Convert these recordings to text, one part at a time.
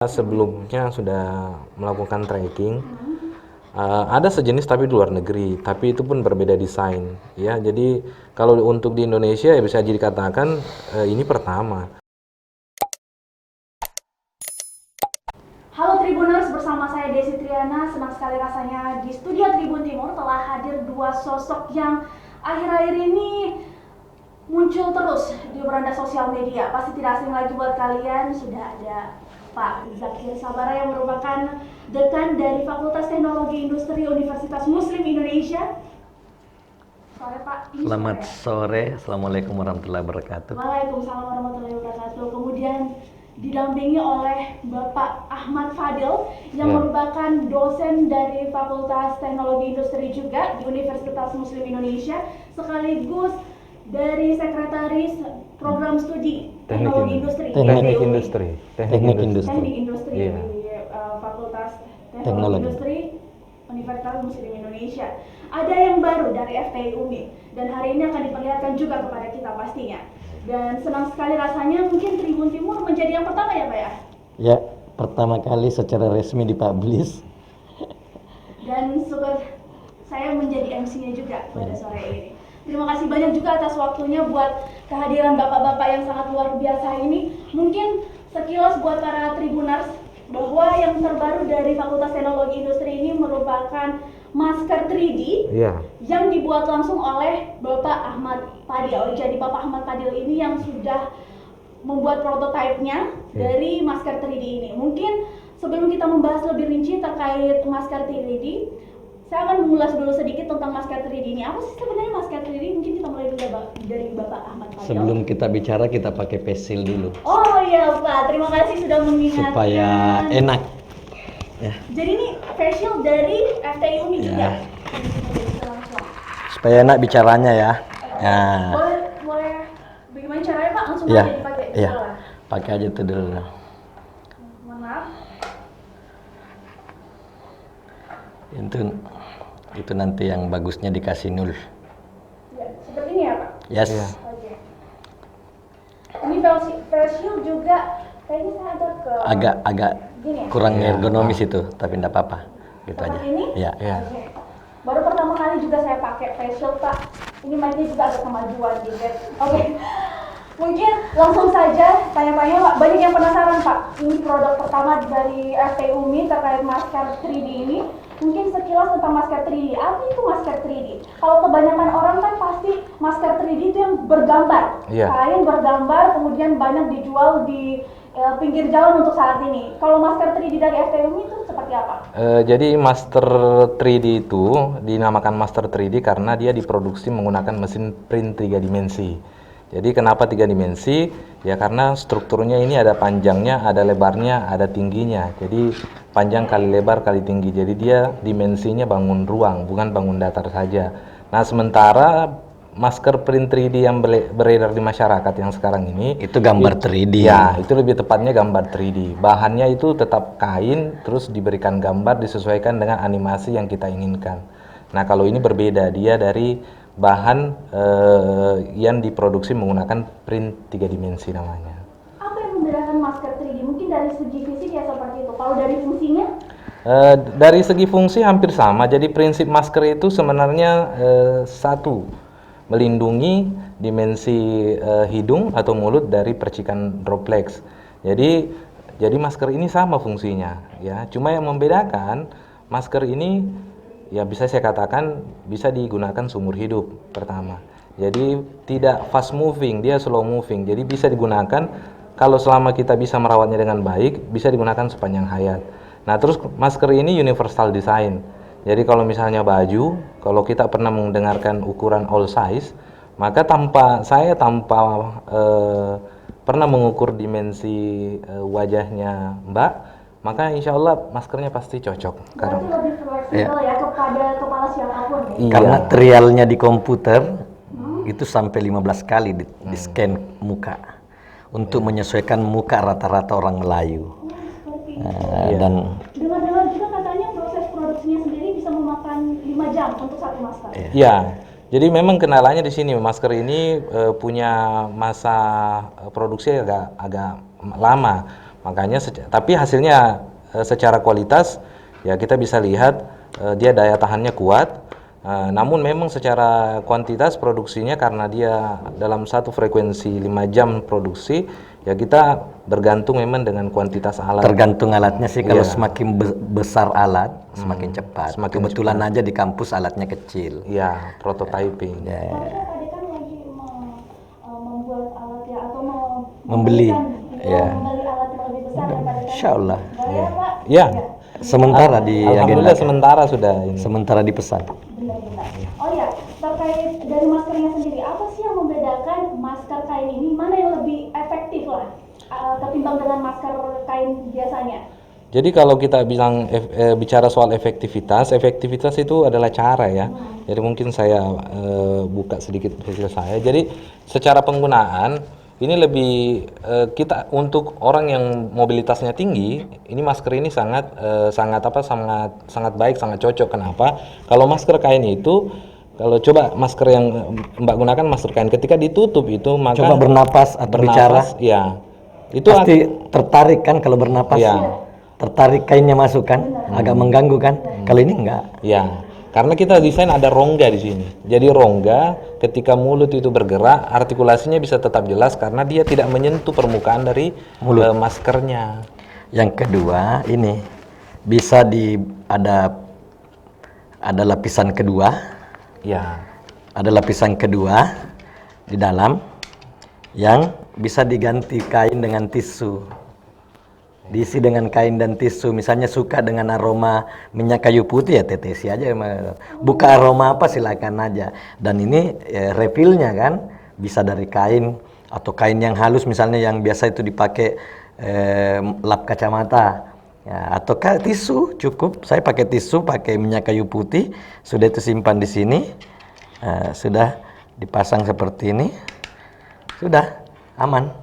Sebelumnya sudah melakukan tracking. Ada sejenis tapi di luar negeri, tapi itu pun berbeda desain. Ya, jadi kalau untuk di Indonesia ya bisa dikatakan ini pertama. Halo Tribuners, bersama saya Desi Triana. Senang sekali rasanya di studio Tribun Timur telah hadir dua sosok yang akhir-akhir ini muncul terus di beranda sosial media. Pasti tidak asing lagi buat kalian, sudah ada Pak Zakir Sabara yang merupakan dekan dari Fakultas Teknologi Industri Universitas Muslim Indonesia. Sore Pak. Selamat sore, Assalamualaikum warahmatullahi wabarakatuh. Waalaikumsalam warahmatullahi wabarakatuh. Kemudian didampingi oleh Bapak Ahmad Fadil yang merupakan dosen dari Fakultas Teknologi Industri juga di Universitas Muslim Indonesia, sekaligus dari Sekretaris Program Studi Teknologi Industri Teknik Industri di Fakultas Teknologi Industri Universitas Muslim Indonesia. Ada yang baru dari FTI UMI dan hari ini akan diperlihatkan juga kepada kita pastinya. Dan senang sekali rasanya mungkin Tribun Timur menjadi yang pertama ya Pak ya? Ya, pertama kali secara resmi dipublish. Dan syukur saya menjadi MC-nya juga pada sore ini. Terima kasih banyak juga atas waktunya buat kehadiran bapak-bapak yang sangat luar biasa ini. Mungkin sekilas buat para Tribuners bahwa yang terbaru dari Fakultas Teknologi Industri ini merupakan masker 3D yang dibuat langsung oleh Bapak Ahmad Fadil. Jadi Bapak Ahmad Fadil ini yang sudah membuat prototipenya dari masker 3D ini. Mungkin sebelum kita membahas lebih rinci terkait masker 3D, saya akan mengulas dulu sedikit tentang masker 3D ini. Apa sih sebenarnya masker 3D? Mungkin kita mulai dulu dari Bapak Ahmad Fadil. Sebelum kita bicara, kita pakai pesil dulu. Oh iya Pak, terima kasih sudah mengingatkan. Supaya enak. Ya. Jadi ini facial dari FTI UMI juga. Supaya enak bicaranya ya. Boleh bagaimana caranya Pak? Langsung Ya. aja dipakai. Iya. Pakai aja itu dulu. Mohon maaf. Itu nanti yang bagusnya dikasih nul. Ya, seperti ini ya Pak? Yes. Iya. Oke. Ini facial juga kayaknya saya Agak gini ya? kurang ergonomis itu, tapi enggak apa-apa. Gitu aja. Seperti ini? Ya. Oke. Baru pertama kali juga saya pakai facial Pak. Ini mic-nya juga ada kemajuan dikit. Oke. Mungkin langsung saja tanya-tanya Pak. Banyak yang penasaran Pak. Ini produk pertama dari FTI UMI terkait masker 3D ini. Mungkin sekilas tentang masker 3D. Apa itu masker 3D? Kalau kebanyakan orang kan pasti masker 3D itu yang bergambar. Kain bergambar kemudian banyak dijual di pinggir jalan untuk saat ini. Kalau masker 3D dari FTI UMI itu seperti apa? Jadi master 3D itu dinamakan master 3D karena dia diproduksi menggunakan mesin print 3 dimensi. Jadi kenapa 3 dimensi? Ya karena strukturnya ini ada panjangnya, ada lebarnya, ada tingginya. Jadi panjang kali lebar kali tinggi. Jadi dia dimensinya bangun ruang, bukan bangun datar saja. Nah sementara masker print 3D yang beredar di masyarakat yang sekarang ini Itu gambar 3D. Ya, itu lebih tepatnya gambar 3D. Bahannya itu tetap kain, terus diberikan gambar disesuaikan dengan animasi yang kita inginkan. Nah, kalau ini berbeda, dia dari bahan yang diproduksi menggunakan print 3 dimensi namanya. Apa yang membedakan masker 3D? Mungkin dari segi fisik ya seperti itu. Kalau dari fungsinya? Dari segi fungsi hampir sama. Jadi prinsip masker itu sebenarnya satu, melindungi dimensi hidung atau mulut dari percikan droplets. Jadi masker ini sama fungsinya, ya. Cuma yang membedakan masker ini, ya bisa saya katakan bisa digunakan seumur hidup pertama. Jadi tidak fast moving, dia slow moving. Jadi bisa digunakan kalau selama kita bisa merawatnya dengan baik, bisa digunakan sepanjang hayat. Nah, terus masker ini universal design. Jadi kalau misalnya baju, kalau kita pernah mendengarkan ukuran all size, maka tanpa pernah mengukur dimensi wajahnya Mbak, maka insya Allah maskernya pasti cocok. Berarti lebih fleksibel ya kepada kepala siapapun ya? Iya. Karena trialnya di komputer itu sampai 15 kali di scan muka untuk menyesuaikan muka rata-rata orang Melayu. Dan dengar-dengar juga katanya proses produksinya sendiri bisa memakan 5 jam untuk satu masker. Iya. Jadi memang kendalanya di sini, masker ini punya masa produksi agak lama. Makanya tapi hasilnya secara kualitas ya kita bisa lihat dia daya tahannya kuat. Namun memang secara kuantitas produksinya karena dia dalam satu frekuensi 5 jam produksi, ya kita bergantung memang dengan kuantitas alat. Tergantung alatnya sih, kalau Iya. semakin besar alat, semakin cepat. Semakin Kebetulan aja di kampus alatnya kecil. Ya, prototyping. Ya, Tapi Pak Ade kan lagi membuat alat ya, atau Membeli. membeli alat yang lebih besar daripada tadi. Insya Allah. Boleh ya, Pak? Ya, Sementara alhamdulillah sementara sudah ini. sementara dipesan. Benar-benar. Oh ya, terkait dari maskernya sendiri, apa sih yang membedakan masker kain ini? Mana yang lebih efektif lah ketimbang dengan masker kain biasanya? Jadi kalau kita bilang bicara soal efektivitas itu adalah cara ya. Jadi mungkin saya buka sedikit profil saya. Jadi secara penggunaan ini lebih kita untuk orang yang mobilitasnya tinggi, ini masker ini sangat baik, sangat cocok. Kenapa? Kalau masker kain itu, kalau coba masker yang Mbak gunakan masker kain, ketika ditutup itu maka Coba bernapas atau bicara, ya itu pasti tertarik kan kalau bernapas. Iya. Tertarik kainnya masuk kan, agak mengganggu kan. Kalau ini enggak. ya, karena kita desain ada rongga di sini. Jadi rongga ketika mulut itu bergerak, artikulasinya bisa tetap jelas karena dia tidak menyentuh permukaan dari maskernya. Yang kedua ini bisa ada lapisan kedua, Ya, ada lapisan kedua di dalam yang bisa diganti kain dengan tisu. Diisi dengan kain dan tisu. Misalnya suka dengan aroma minyak kayu putih ya tetesi aja. Buka aroma apa silakan aja. Dan ini refillnya kan bisa dari kain atau kain yang halus misalnya yang biasa itu dipakai lap kacamata. Ya, atau tisu cukup. Saya pakai tisu, pakai minyak kayu putih. Sudah itu simpan di sini. Sudah dipasang seperti ini. Sudah aman.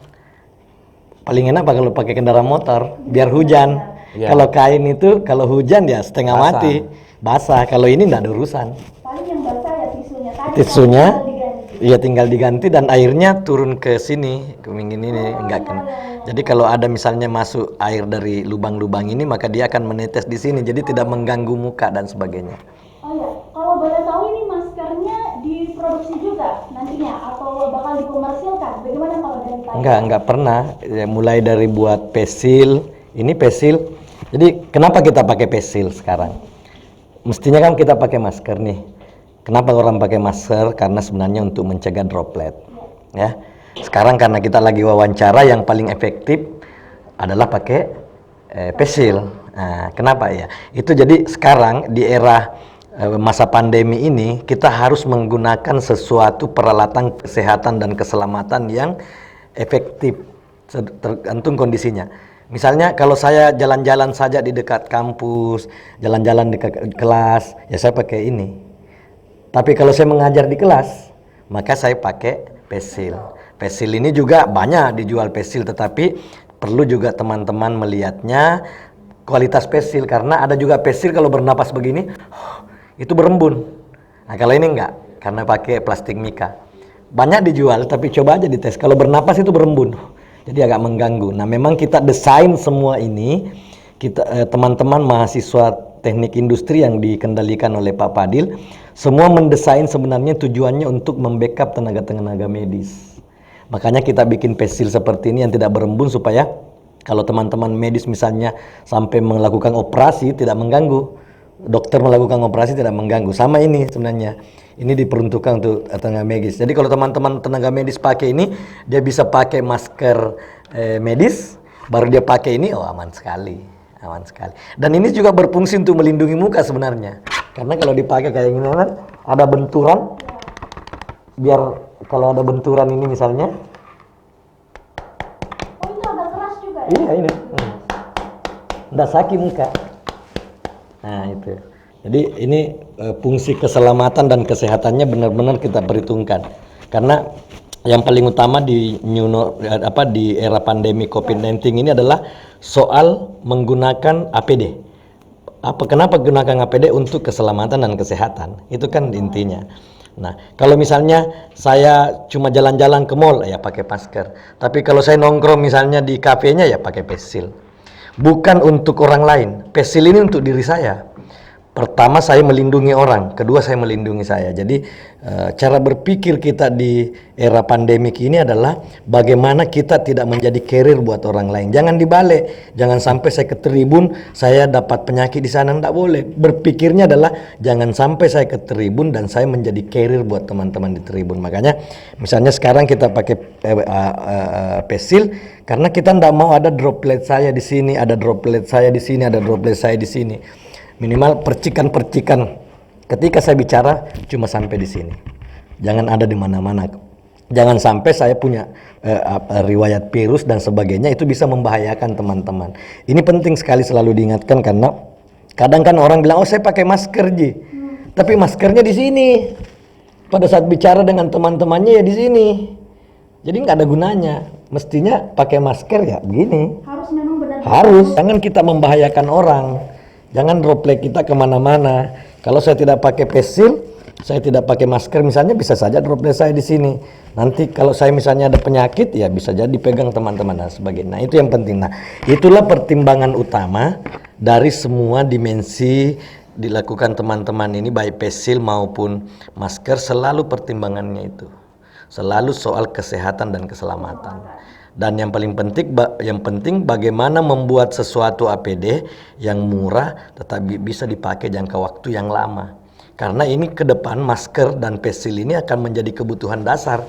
Paling enak kalau pakai kendaraan motor, biar hujan. Ya. Kalau kain itu, kalau hujan ya setengah Basah. mati, basah. Kalau ini enggak ada urusan. Paling yang basah ya tisunya tadi. Tisunya, tinggal diganti. iya tinggal diganti dan airnya turun ke sini, ke pinggir ini, enggak kena. Jadi kalau ada misalnya masuk air dari lubang-lubang ini, maka dia akan menetes di sini, jadi tidak mengganggu muka dan sebagainya. Oh ya, kalau boleh tahu ini maskernya diproduksi juga nantinya atau bakal dikomersilkan? Bagaimana kalau dari Pak? Enggak pernah. Ya, mulai dari buat pesil, ini pesil. Jadi kenapa kita pakai pesil sekarang? Mestinya kan kita pakai masker nih. Kenapa orang pakai masker? Karena sebenarnya untuk mencegah droplet. Ya. Sekarang karena kita lagi wawancara, yang paling efektif adalah pakai pesil. Nah, kenapa ya? Itu jadi sekarang di era masa pandemi ini kita harus menggunakan sesuatu peralatan kesehatan dan keselamatan yang efektif tergantung kondisinya. Misalnya kalau saya jalan-jalan saja di dekat kampus, jalan-jalan di kelas, ya saya pakai ini. Tapi kalau saya mengajar di kelas, maka saya pakai pesil. Pesil ini juga banyak dijual pesil, tetapi perlu juga teman-teman melihatnya kualitas pesil, karena ada juga pesil kalau bernapas begini itu berembun. Nah kalau ini enggak, karena pakai plastik mika. Banyak dijual, tapi coba aja dites. Kalau bernapas itu berembun, jadi agak mengganggu. Nah memang kita desain semua ini, kita teman-teman mahasiswa teknik industri yang dikendalikan oleh Pak Fadil, semua mendesain sebenarnya tujuannya untuk membackup tenaga-tenaga medis. Makanya kita bikin pesil seperti ini yang tidak berembun supaya kalau teman-teman medis misalnya sampai melakukan operasi tidak mengganggu. Dokter melakukan operasi tidak mengganggu. Sama ini sebenarnya. Ini diperuntukkan untuk tenaga medis. Jadi kalau teman-teman tenaga medis pakai ini, dia bisa pakai masker medis, baru dia pakai ini, oh aman sekali. Aman sekali. Dan ini juga berfungsi untuk melindungi muka sebenarnya. Karena kalau dipakai kayak gini kan, ada benturan. Biar kalau ada benturan ini misalnya. Oh itu agak keras juga ya? Iya ini. Nggak sakit muka. Nah itu. Jadi ini fungsi keselamatan dan kesehatannya benar-benar kita perhitungkan. Karena yang paling utama di di era pandemi COVID-19 ini adalah soal menggunakan APD. Kenapa gunakan APD? Untuk keselamatan dan kesehatan. Itu kan intinya. Nah, kalau misalnya saya cuma jalan-jalan ke mall, ya pakai masker. Tapi kalau saya nongkrong misalnya di kafenya, ya pakai face shield. Bukan untuk orang lain. Face shield ini untuk diri saya. Pertama, saya melindungi orang. Kedua, saya melindungi saya. Jadi, cara berpikir kita di era pandemik ini adalah bagaimana kita tidak menjadi carrier buat orang lain. Jangan dibalik. Jangan sampai saya ke Tribun, saya dapat penyakit di sana. Tidak boleh. Berpikirnya adalah jangan sampai saya ke Tribun dan saya menjadi carrier buat teman-teman di Tribun. Makanya, misalnya sekarang kita pakai face shield karena kita tidak mau ada droplet saya di sini, ada droplet saya di sini, ada droplet saya di sini. Minimal percikan-percikan ketika saya bicara cuma sampai di sini. Jangan ada di mana-mana. Jangan sampai saya punya riwayat virus dan sebagainya, itu bisa membahayakan teman-teman. Ini penting sekali selalu diingatkan karena kadang kan orang bilang, "Oh, saya pakai masker, Ji." Tapi maskernya di sini. Pada saat bicara dengan teman-temannya ya di sini. Jadi nggak ada gunanya. Mestinya pakai masker ya begini. Harus memang benar. Harus. Jangan kita membahayakan orang. Jangan droplet kita kemana-mana. Kalau saya tidak pakai face shield, saya tidak pakai masker misalnya, bisa saja droplet saya di sini. Nanti kalau saya misalnya ada penyakit, ya bisa jadi dipegang teman-teman dan sebagainya. Nah, itu yang penting. Nah, itulah pertimbangan utama dari semua dimensi dilakukan teman-teman ini, baik face shield maupun masker, selalu pertimbangannya itu. Selalu soal kesehatan dan keselamatan. Dan yang paling penting bagaimana membuat sesuatu APD yang murah tetapi bisa dipakai jangka waktu yang lama. Karena ini ke depan masker dan face shield ini akan menjadi kebutuhan dasar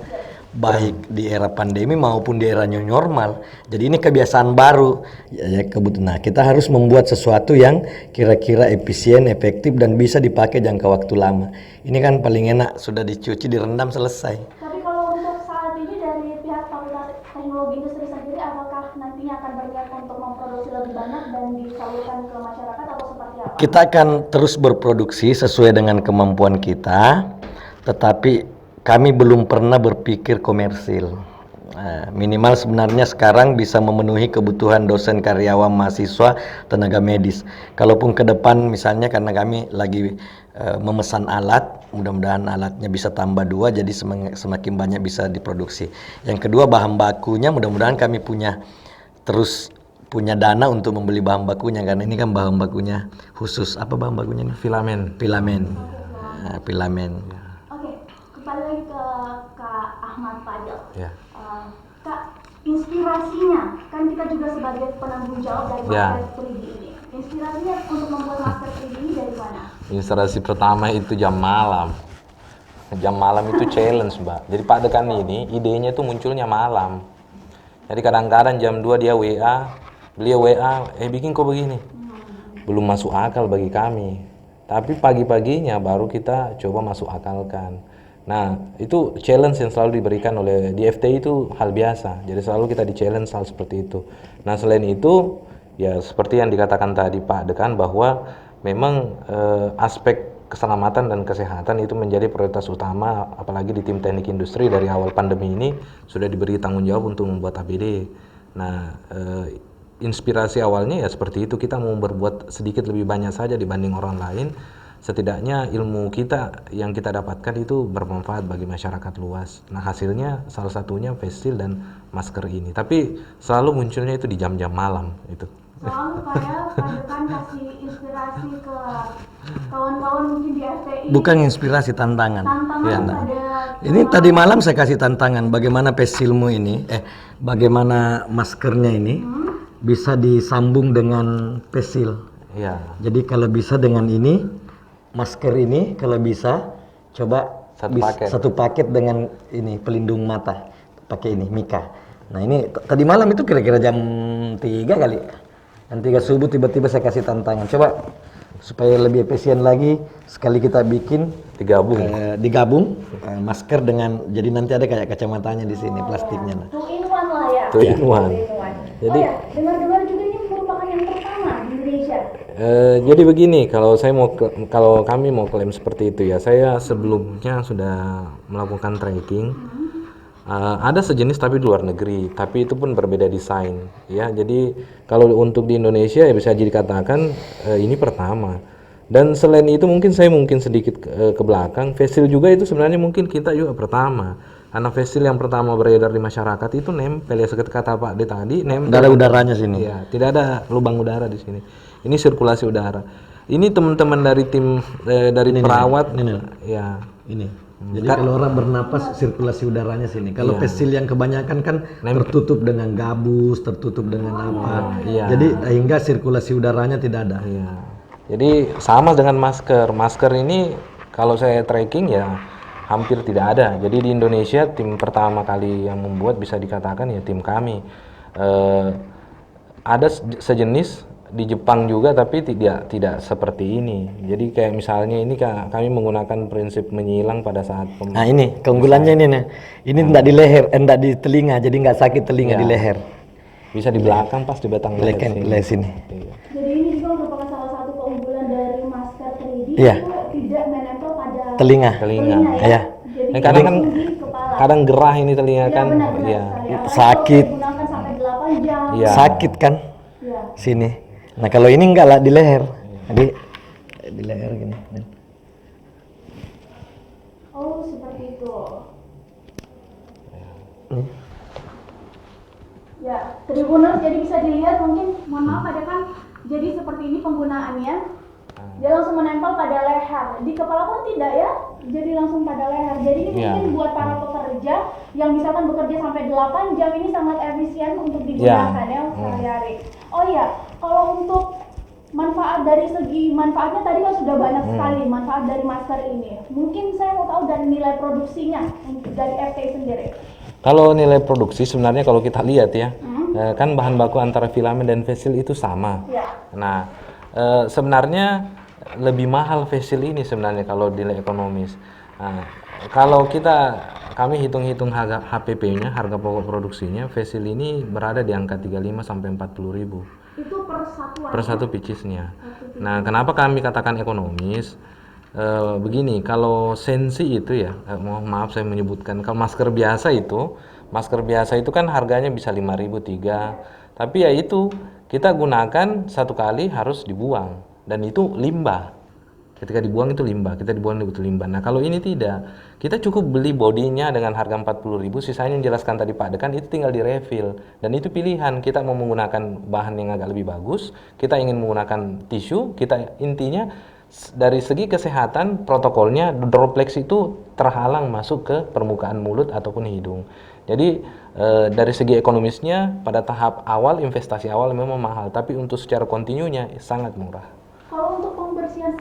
baik di era pandemi maupun di era new normal. Jadi ini kebiasaan baru ya kebutuhan. Nah, kita harus membuat sesuatu yang kira-kira efisien, efektif dan bisa dipakai jangka waktu lama. Ini kan paling enak, sudah dicuci, direndam, selesai. Tapi kalau untuk saat ini dari pihak Fakultas Teknologi Industri sendiri, apakah nantinya akan berniat untuk memproduksi lebih banyak dan disalurkan ke masyarakat atau seperti apa? Kita akan terus berproduksi sesuai dengan kemampuan kita, tetapi kami belum pernah berpikir komersil. Minimal sebenarnya sekarang bisa memenuhi kebutuhan dosen, karyawan, mahasiswa, tenaga medis. Kalaupun ke depan misalnya karena kami lagi memesan alat, mudah-mudahan alatnya bisa tambah 2 jadi semakin banyak bisa diproduksi. Yang kedua, bahan bakunya mudah-mudahan kami terus punya dana untuk membeli bahan bakunya, karena ini kan bahan bakunya khusus. Apa bahan bakunya ini? Filamen. Filamen. Oke, kembali lagi ke Kak Ahmad Fadil. Ya. Kak, inspirasinya, kan kita juga sebagai penanggung jawab dari Ya. masker 3D ini. Inspirasinya untuk membuat masker 3D ini dari mana? Inspirasi pertama itu jam malam. Jam malam itu challenge, Mbak. Jadi Pak Dekan ini idenya tuh munculnya malam. Jadi kadang-kadang jam 2 dia beliau WA, bikin kok begini. Belum masuk akal bagi kami. Tapi pagi-paginya baru kita coba masuk akalkan. Nah, itu challenge yang selalu diberikan oleh di FTI itu hal biasa. Jadi selalu kita di-challenge hal seperti itu. Nah, selain itu, ya seperti yang dikatakan tadi Pak Dekan bahwa memang aspek keselamatan dan kesehatan itu menjadi prioritas utama, apalagi di tim teknik industri dari awal pandemi ini sudah diberi tanggung jawab untuk membuat APD. Nah, inspirasi awalnya ya seperti itu, kita mau berbuat sedikit lebih banyak saja dibanding orang lain. Setidaknya ilmu kita yang kita dapatkan itu bermanfaat bagi masyarakat luas. Nah, hasilnya salah satunya face shield dan masker ini. Tapi selalu munculnya itu di jam-jam malam itu. Selalu kayak Pak Dekan kasih inspirasi ke kawan-kawan mungkin di FTI. Bukan inspirasi, tantangan. Tantangan Ya, pada ini tadi malam saya kasih tantangan bagaimana face shieldmu ini, bagaimana maskernya ini bisa disambung dengan face shield. Ya. Jadi kalau bisa dengan ini, masker ini kalau bisa coba satu paket dengan ini pelindung mata, pakai ini Mika. Nah ini tadi malam itu kira-kira jam 3 kali, jam 3 subuh tiba-tiba saya kasih tantangan, coba supaya lebih efisien lagi sekali kita bikin digabung masker dengan, jadi nanti ada kayak kacamatanya di sini plastiknya. Two in one lah ya. Two in one. Jadi dengar-dengar juga ini merupakan yang pertama di Indonesia. Jadi begini, kalau kami mau klaim seperti itu ya, saya sebelumnya sudah melakukan tracking. Ada sejenis tapi di luar negeri, tapi itu pun berbeda desain ya. Jadi kalau untuk di Indonesia ya bisa dikatakan ini pertama. Dan selain itu mungkin saya sedikit ke belakang, face seal juga itu sebenarnya mungkin kita juga pertama. Karena face seal yang pertama beredar di masyarakat itu nempel ya, seperti kata Pak D tadi, nempel. Nggak ada udaranya sini. Iya, tidak ada lubang udara di sini. Ini sirkulasi udara. Ini teman-teman dari tim dari perawat, ya. Ini. Jadi kalau orang bernapas sirkulasi udaranya sini. Kalau face seal yang kebanyakan kan tertutup dengan gabus, tertutup dengan apa. Iya. Jadi hingga sirkulasi udaranya tidak ada. Iya. Jadi sama dengan masker. Masker ini kalau saya tracking ya hampir tidak ada. Jadi di Indonesia tim pertama kali yang membuat bisa dikatakan ya tim kami. Ada sejenis di Jepang juga tapi tidak seperti ini. Jadi kayak misalnya ini kami menggunakan prinsip menyilang pada saat Nah ini keunggulannya ini nih. Ini enggak di leher, enggak di telinga, jadi nggak sakit telinga di leher. Bisa di belakang pas di batang leher sini. Iya. Jadi ini juga merupakan salah satu keunggulan dari masker 3D Iya. itu tidak menempel pada Telinga. Telinga. Iya. Jadi Kadang kan langsung di kepala. kadang gerah ini telinga Iya, kan. benar-benar Iya. sekali. Apalagi Sakit. kalau digunakan sampai 8 jam. Iya. Sakit kan? Iya. Sini. Nah kalau ini enggak lah di leher. Jadi di leher gini. Oh, seperti itu. Ya, Tribuners, jadi bisa dilihat mungkin, mohon maaf ada kan, jadi seperti ini penggunaannya. Dia langsung menempel pada leher. Di kepala pun tidak ya, jadi langsung pada leher. Jadi ini mungkin buat para pekerja yang misalkan bekerja sampai 8 jam ini sangat efisien untuk digunakan ya sehari-hari. Oh iya, kalau untuk manfaat dari segi manfaatnya tadi kan sudah banyak sekali manfaat dari masker ini. Mungkin saya mau tahu dari nilai produksinya untuk dari FT sendiri. Kalau nilai produksi sebenarnya kalau kita lihat ya, kan bahan baku antara filamen dan face seal itu sama. Ya. Nah, sebenarnya lebih mahal face seal ini sebenarnya kalau nilai ekonomis. Nah, kalau kami hitung-hitung harga HPP-nya, harga pokok produksinya, face seal ini berada di angka 35 sampai 40 ribu. Itu per satuan. Per satu pieces-nya. Nah, kenapa kami katakan ekonomis? Begini, kalau sensi itu ya, mohon maaf saya menyebutkan, kalau masker biasa itu kan harganya bisa 5.000 3, tapi ya itu kita gunakan satu kali harus dibuang dan itu limbah. Ketika dibuang itu limbah, kita dibuang itu limbah. Nah kalau ini tidak, kita cukup beli bodinya dengan harga 40.000, sisanya yang jelaskan tadi Pak Dekan itu tinggal di refill. Dan itu pilihan, kita mau menggunakan bahan yang agak lebih bagus, kita ingin menggunakan tisu, kita intinya dari segi kesehatan protokolnya droplets itu terhalang masuk ke permukaan mulut ataupun hidung. Jadi dari segi ekonomisnya pada tahap awal, investasi awal memang mahal, tapi untuk secara kontinunya sangat murah. Kalau untuk pembersihan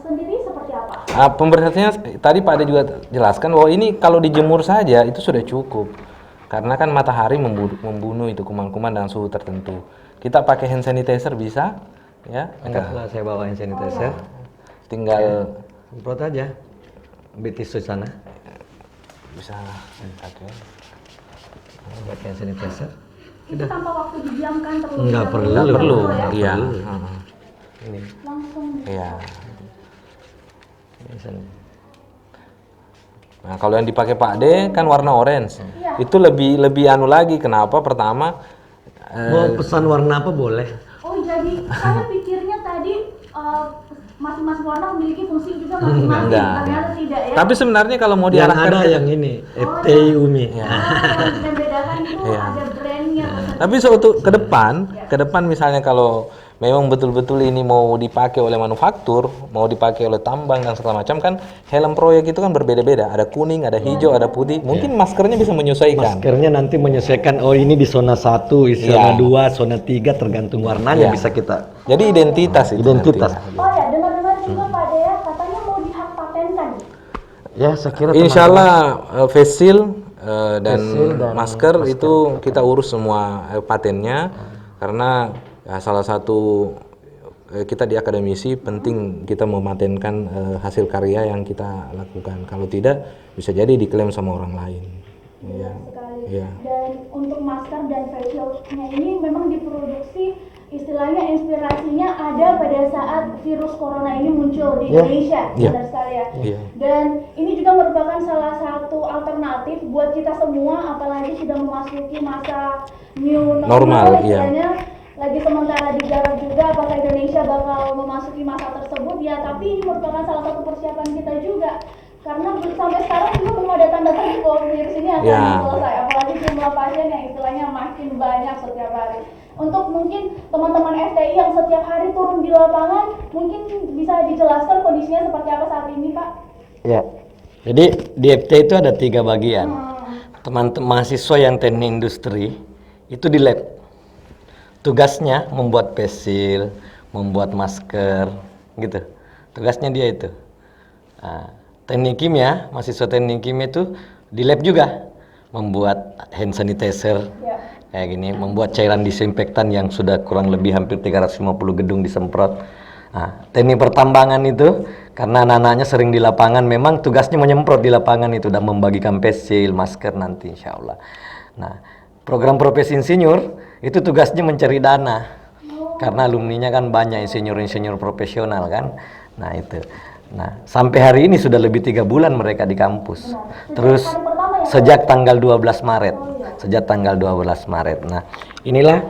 sendiri seperti apa? Pembersihannya tadi Pak Ade juga jelaskan bahwa ini kalau dijemur saja itu sudah cukup. Karena kan matahari membunuh itu kuman-kuman dengan suhu tertentu. Kita pakai hand sanitizer bisa, ya. Angkatlah saya bawa hand sanitizer. Tinggal semprot aja. Ambil tisu sana. Bisa pakai. Pakai hand sanitizer. Itu tanpa waktu didiamkan terlebih Nggak dahulu. perlu. Nggak perlu, Ya? iya. Ini. Langsung. Iya. Ini sana. Nah, kalau yang dipakai Pak D kan warna orange. Iya. Itu lebih anu lagi. Kenapa? Pertama Mau pesan warna apa boleh? Oh jadi saya pikirnya tadi masing-masing warna memiliki fungsi juga masing-masing. Enggak. Ternyata tidak ya. tapi sebenarnya kalau mau Yang diarahkan ada ke- yang ini, FTI Umi. Yang membedakan itu Iya. ada brandnya. Tapi suatu ke depan misalnya kalau memang betul-betul ini mau dipakai oleh manufaktur, mau dipakai oleh tambang dan segala macam kan helm proyek itu kan berbeda-beda. Ada kuning, ada hijau, ada putih. Mungkin maskernya bisa menyesuaikan. Maskernya nanti menyesuaikan, oh ini di zona 1, di zona 2, zona 3 tergantung warnanya Iya. bisa kita. Jadi identitas itu. Identitas. nanti. Oh ya, dengar-dengar juga Pak Dea katanya mau dihak patenkan. Ya saya kira Insya Allah face seal dan Face seal dan masker itu kita urus semua patennya karena ya, salah satu kita di akademisi penting kita mematenkan hasil karya yang kita lakukan. Kalau tidak bisa jadi diklaim sama orang lain. Benar sekali. Iya. Dan untuk masker dan face shield-nya ini memang diproduksi, istilahnya inspirasinya ada pada saat virus corona ini muncul di Indonesia, Iya. benar sekali ya. Iya. Dan ini juga merupakan salah satu alternatif buat kita semua, apalagi sudah memasuki masa new normal, Normal, iya. istilahnya lagi sementara digarap juga apakah Indonesia bakal memasuki masa tersebut ya, tapi ini merupakan salah satu persiapan kita juga. Karena sampai sekarang juga belum ada tanda-tanda bahwa virus ini akan selesai, apalagi jumlah pasien yang istilahnya makin banyak setiap hari. Untuk mungkin teman-teman FTI yang setiap hari turun di lapangan, mungkin bisa dijelaskan kondisinya seperti apa saat ini, Pak? Ya, jadi di FTI itu ada 3 bagian. Teman-teman mahasiswa yang teknik industri itu di lab. Tugasnya membuat face membuat masker, gitu. Tugasnya dia itu. Nah, teknik kimia, mahasiswa teknik kimia itu di lab juga membuat hand sanitizer kayak gini, membuat cairan disinfektan yang sudah kurang lebih hampir 350 gedung disemprot. Nah, teknik pertambangan itu karena anak-anaknya sering di lapangan, memang tugasnya menyemprot di lapangan itu dan membagikan face shield, masker nanti insya Allah. Nah, program profesi insinyur itu tugasnya mencari dana karena alumninya kan banyak insinyur-insinyur profesional kan. Nah itu. Nah, sampai hari ini sudah lebih 3 bulan mereka di kampus. Terus sejak tanggal 12 Maret. Sejak tanggal 12 Maret. Nah, inilah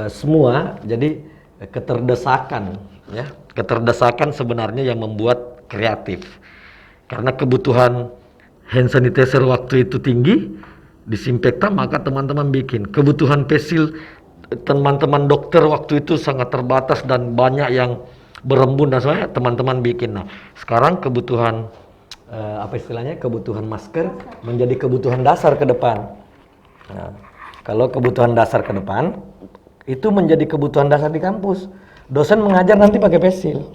semua jadi keterdesakan ya. Keterdesakan sebenarnya yang membuat kreatif. Karena kebutuhan hand sanitizer waktu itu tinggi, disinfektan, maka teman-teman bikin. Kebutuhan pesil teman-teman dokter waktu itu sangat terbatas dan banyak yang berembun dan sebagainya, teman-teman bikin. Nah, sekarang kebutuhan apa istilahnya, kebutuhan masker menjadi kebutuhan dasar ke depan. Nah, kalau kebutuhan dasar ke depan itu menjadi kebutuhan dasar di kampus. Dosen mengajar nanti pakai pesil.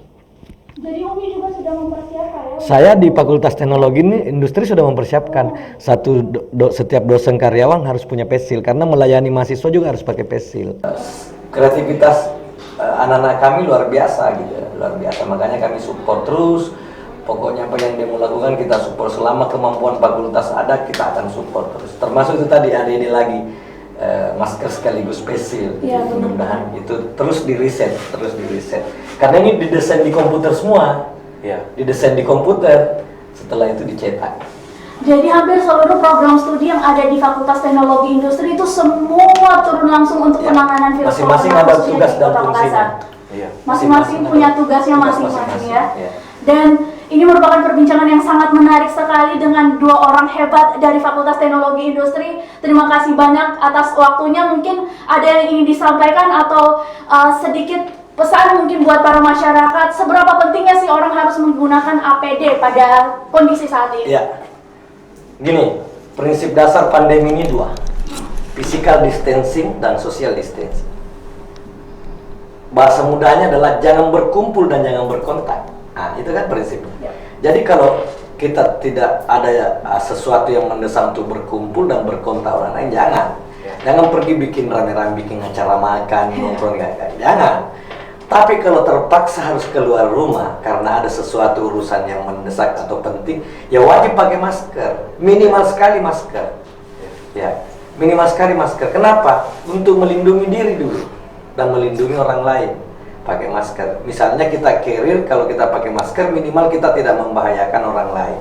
Jadi Umi juga sudah mempersiapkan ya? Saya di Fakultas Teknologi ini industri sudah mempersiapkan setiap dosen karyawan harus punya pesil karena melayani mahasiswa juga harus pakai pesil. Kreativitas anak-anak kami luar biasa gitu, luar biasa. Makanya kami support terus. Pokoknya apa yang dia mau lakukan kita support, selama kemampuan fakultas ada kita akan support terus. Termasuk itu tadi ada ini lagi masker sekaligus pesil. Ya, mudah-mudahan itu terus di riset. Karena ini didesain di komputer semua. Ya, didesain di komputer, setelah itu dicetak. Jadi hampir seluruh program studi yang ada di Fakultas Teknologi Industri itu semua turun langsung untuk penanganan virus corona. Masing-masing ada tugas dan fungsinya. Masing-masing punya tugasnya masing-masing ya. Dan ini merupakan perbincangan yang sangat menarik sekali dengan 2 orang hebat dari Fakultas Teknologi Industri. Terima kasih banyak atas waktunya. Mungkin ada yang ingin disampaikan atau sedikit pesan mungkin buat para masyarakat, seberapa pentingnya sih orang harus menggunakan APD pada kondisi saat ini? Ya, gini, prinsip dasar pandemi ini 2, physical distancing dan social distancing. Bahasa mudahnya adalah jangan berkumpul dan jangan berkontak. Nah, itu kan prinsipnya. Ya. Jadi kalau kita tidak ada sesuatu yang mendesak untuk berkumpul dan berkontak orang lain, jangan. Jangan pergi bikin rame-rame, bikin acara makan, nongkrong, jangan. Tapi kalau terpaksa harus keluar rumah karena ada sesuatu urusan yang mendesak atau penting, ya wajib pakai masker. Minimal sekali masker. Ya, minimal sekali masker. Kenapa? Untuk melindungi diri dulu dan melindungi orang lain. Pakai masker. Misalnya kita carrier, kalau kita pakai masker minimal kita tidak membahayakan orang lain.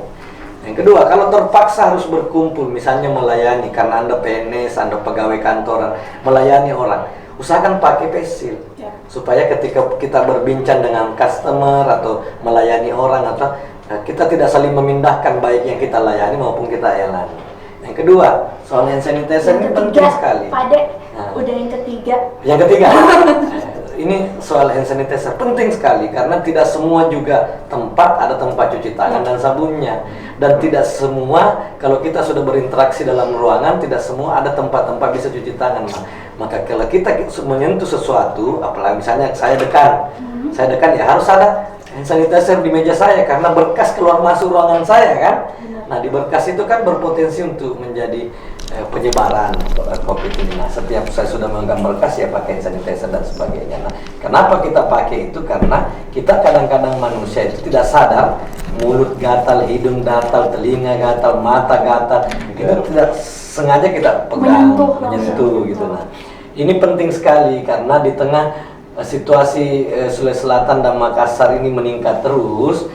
Yang kedua, kalau terpaksa harus berkumpul, misalnya melayani karena Anda PNS, Anda pegawai kantoran, melayani orang, usahakan pakai face shield. Supaya ketika kita berbincang dengan customer atau melayani orang atau kita tidak saling memindahkan baik yang kita layani maupun kita layani. Yang kedua, soal hand sanitizer ini penting sekali. Pade, udah yang ketiga. Yang ketiga, ini soal hand sanitizer penting sekali karena tidak semua juga tempat ada tempat cuci tangan dan sabunnya, dan tidak semua kalau kita sudah berinteraksi dalam ruangan tidak semua ada tempat-tempat bisa cuci tangan. Maka kalau kita menyentuh sesuatu, apalagi misalnya saya dekat ya harus ada hand sanitizer di meja saya karena berkas keluar masuk ruangan saya kan. Nah, di berkas itu kan berpotensi untuk menjadi penyebaran COVID ini. Nah, setiap saya sudah memegang berkas ya pakai hand sanitizer dan sebagainya. Nah, kenapa kita pakai itu? Karena kita kadang-kadang manusia itu tidak sadar, mulut gatal, hidung gatal, telinga gatal, mata gatal, itu tidak sengaja kita pegang, menyentuh gitu. Nah, ini penting sekali karena di tengah situasi Sulawesi Selatan dan Makassar ini meningkat terus,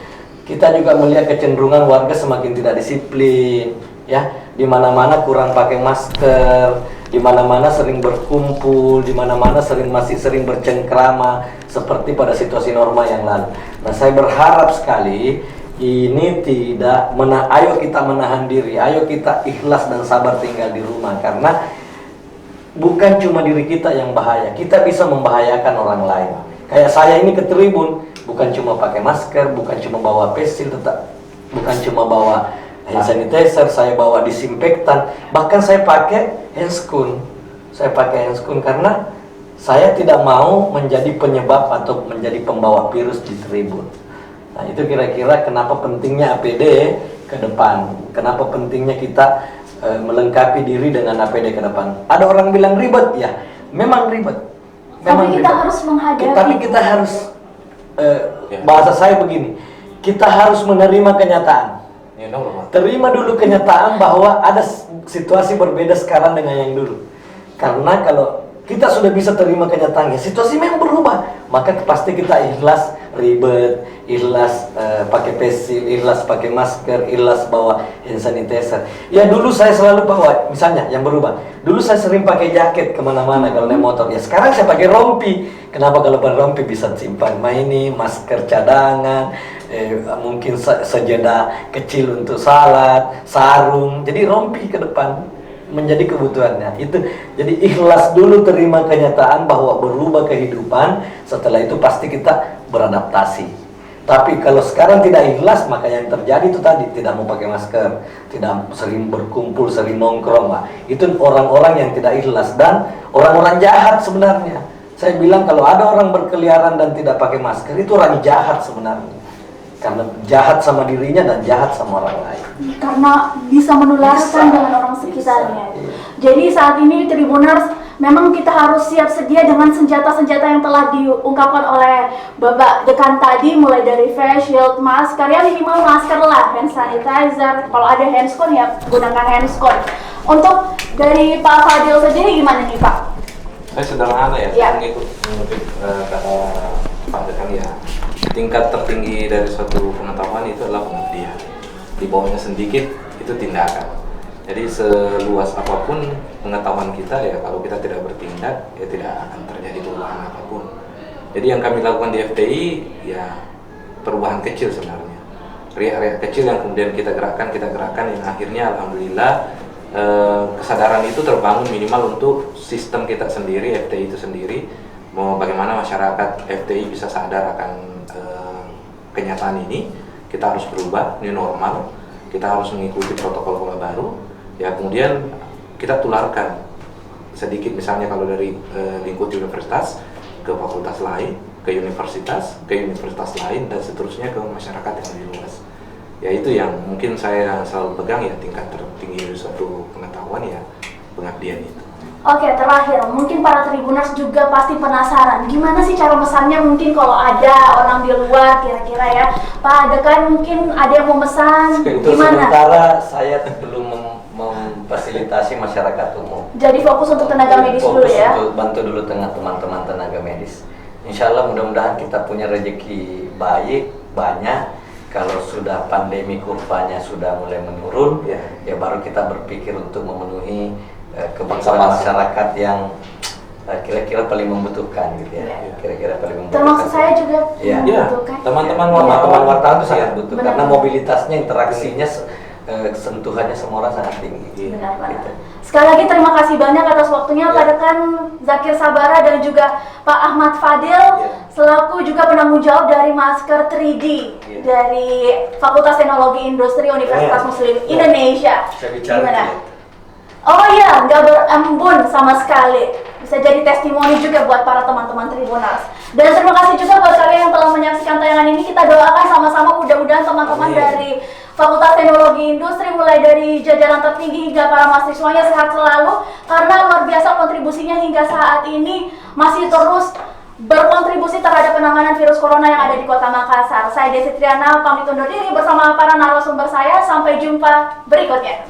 kita juga melihat kecenderungan warga semakin tidak disiplin, ya, di mana-mana kurang pakai masker, di mana-mana sering berkumpul, di mana-mana masih sering bercengkrama seperti pada situasi normal yang lalu. Nah, saya berharap sekali ini tidak ayo kita menahan diri, ayo kita ikhlas dan sabar tinggal di rumah, karena bukan cuma diri kita yang bahaya, kita bisa membahayakan orang lain. Kayak saya ini ke Tribun, bukan cuma pakai masker, bukan cuma bawa pesil, bukan cuma bawa hand sanitizer, saya bawa disinfektan, bahkan saya pakai handscoon. Saya pakai handscoon karena saya tidak mau menjadi penyebab atau menjadi pembawa virus di Tribun. Nah, itu kira-kira kenapa pentingnya APD ke depan, kenapa pentingnya kita melengkapi diri dengan APD ke depan. Ada orang bilang ribet, ya memang ribet. Tapi kita harus menghadapi. Tapi kita harus, bahasa saya begini, kita harus menerima kenyataan. Terima dulu kenyataan bahwa ada situasi berbeda sekarang dengan yang dulu. Karena kalau kita sudah bisa terima kenyataannya, situasi memang berubah, maka pasti kita ikhlas ribet, ikhlas pakai pesil, ikhlas pakai masker, ikhlas bawa hand sanitizer. Ya dulu saya selalu bawa, misalnya yang berubah. Dulu saya sering pakai jaket kemana-mana kalau naik motor. Ya sekarang saya pakai rompi. Kenapa? Kalau pakai rompi bisa simpan ini masker cadangan, mungkin sejadah kecil untuk salat, sarung. Jadi rompi ke depan menjadi kebutuhannya itu. Jadi ikhlas dulu, terima kenyataan bahwa berubah kehidupan, setelah itu pasti kita beradaptasi. Tapi kalau sekarang tidak ikhlas, maka yang terjadi itu tadi, tidak mau pakai masker, tidak sering berkumpul, sering nongkrong, itu orang-orang yang tidak ikhlas dan orang-orang jahat sebenarnya. Saya bilang kalau ada orang berkeliaran dan tidak pakai masker, itu orang jahat sebenarnya, karena jahat sama dirinya dan jahat sama orang lain. Karena bisa menularkan dengan orang sekitarnya. Jadi saat ini Tribuners memang kita harus siap sedia dengan senjata-senjata yang telah diungkapkan oleh Bapak Dekan tadi, mulai dari face shield, masker, ya minimal masker lah, hand sanitizer, kalau ada handscoon ya gunakan handscoon. Untuk dari Pak Fadil sendiri gimana nih Pak? Saya sederhana ya, saya mengikut kata Pak Dekan ya. Tingkat tertinggi dari suatu pengetahuan itu adalah pengabdian. Di bawahnya sedikit itu tindakan. Jadi seluas apapun pengetahuan kita ya, kalau kita tidak bertindak ya tidak akan terjadi perubahan apapun. Jadi yang kami lakukan di FTI ya perubahan kecil sebenarnya. Riak-riak kecil yang kemudian kita gerakan yang akhirnya alhamdulillah kesadaran itu terbangun minimal untuk sistem kita sendiri, FTI itu sendiri, mau bagaimana masyarakat FTI bisa sadar akan kenyataan ini. Kita harus berubah, new normal, kita harus mengikuti protokol pola baru, ya kemudian kita tularkan sedikit, misalnya kalau dari lingkup universitas ke fakultas lain, ke universitas lain, dan seterusnya ke masyarakat yang lebih luas. Ya itu yang mungkin saya selalu pegang ya, tingkat tertinggi dari suatu pengetahuan ya pengabdian itu. Oke, terakhir, mungkin para Tribuners juga pasti penasaran, gimana sih cara mesannya mungkin kalau ada orang di luar kira-kira ya. Pak Dekan mungkin ada yang mau mesan, gimana? Sementara saya belum memfasilitasi masyarakat umum. Jadi fokus untuk tenaga medis dulu ya? Fokus untuk bantu dulu teman-teman tenaga medis. Insya Allah mudah-mudahan kita punya rezeki baik, banyak. Kalau sudah pandemi kurvanya sudah mulai menurun, ya baru kita berpikir untuk memenuhi kebutuhan masyarakat yang kira-kira paling membutuhkan gitu ya. Kira-kira paling membutuhkan. Termasuk saya juga membutuhkan. Teman-teman wartawan itu sangat butuh karena mobilitasnya, interaksinya, sentuhannya semua orang sangat tinggi. Benar-benar. Gitu. Sekali lagi terima kasih banyak atas waktunya Pak Dekan Zakir Sabara dan juga Pak Ahmad Fadil selaku juga penanggung jawab dari masker 3D dari Fakultas Teknologi Industri Universitas Muslim Indonesia. Gimana? Oh iya, nggak berembun sama sekali. Bisa jadi testimoni juga buat para teman-teman Tribuners. Dan terima kasih juga buat kalian yang telah menyaksikan tayangan ini. Kita doakan sama-sama mudah-mudahan teman-teman dari Fakultas Teknologi Industri mulai dari jajaran tertinggi hingga para mahasiswanya sehat selalu. Karena luar biasa kontribusinya hingga saat ini masih terus berkontribusi terhadap penanganan virus corona yang ada di Kota Makassar. Saya Desi Triana pamit undur diri bersama para narasumber saya. Sampai jumpa berikutnya.